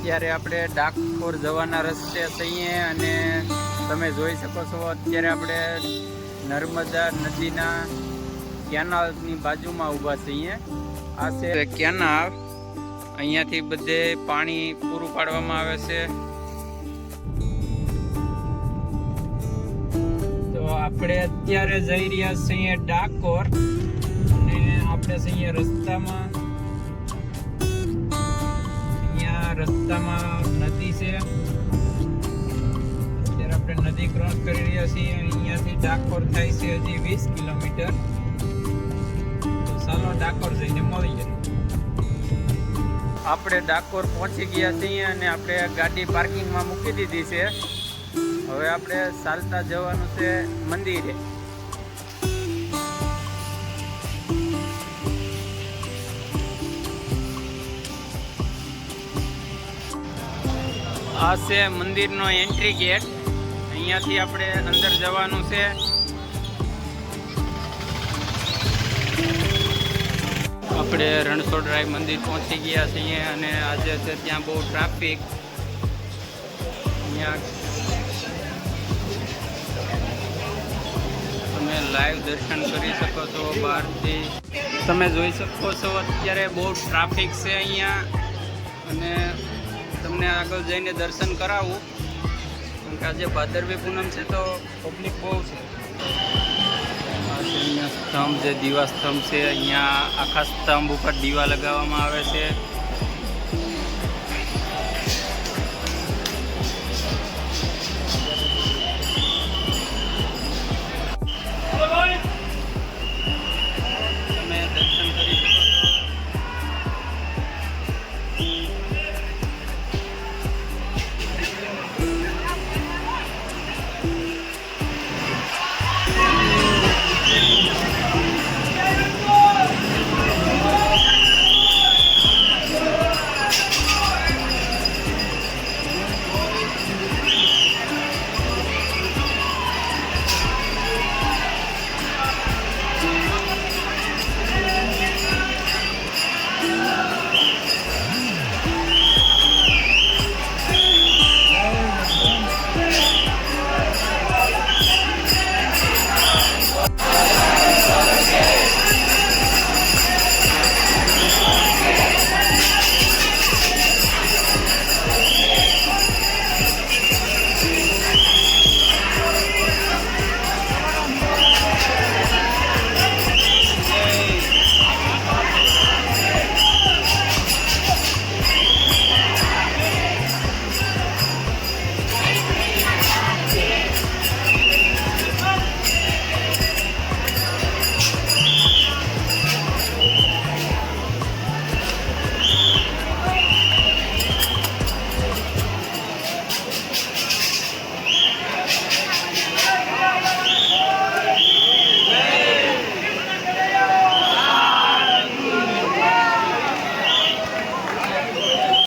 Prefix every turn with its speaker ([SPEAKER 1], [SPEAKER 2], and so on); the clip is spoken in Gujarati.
[SPEAKER 1] અત્યારે આપણે ડાકોર જવાના રસ્તે છીએ અને તમે જોઈ શકો છો અત્યારે આપણે નર્મદા નદીના કેનાલની બાજુમાં ઊભા છીએ. આ છે કેનાલ, અહીંયાથી બધે પાણી પૂરું પાડવામાં આવે છે. તો આપણે અત્યારે જઈ રહ્યા છીએ ડાકોર અને આપણે છીએ રસ્તામાં. રસ્તામાં નદી છે, અત્યારે આપણે નદી ક્રોસ કરી રહ્યા છીએ. અહીંયાથી ડાકોર થાય છે હજી 20 કિલોમીટર. તો ચાલો ડાકોર જઈને મળીએ. આપણે ડાકોર પહોંચી ગયા છીએ અને આપણે ગાડી પાર્કિંગમાં મૂકી દીધી છે. હવે આપણે ચાલતા જવાનું છે મંદિરે. આ છે મંદિરનો એન્ટ્રી ગેટ. અહીંયાથી આપણે અંદર જવાનું છે. આપણે રણછોડરાય મંદિર પહોંચી ગયા છીએ અને આજે છે ત્યાં બહુ ટ્રાફિક. અહીંયા તમે લાઈવ દર્શન કરી શકો છો બહારથી. તમે જોઈ શકો છો અત્યારે બહુ ટ્રાફિક છે અહીંયા અને તમને આગળ જઈને દર્શન કરાવું, કેમ કે આજે ભાદરવી પૂનમ છે તો પબ્લિક બહુ છે. અહીંયા સ્તંભ જે દીવા સ્તંભ છે, અહીંયા આખા સ્તંભ ઉપર દીવા લગાવવામાં આવે છે.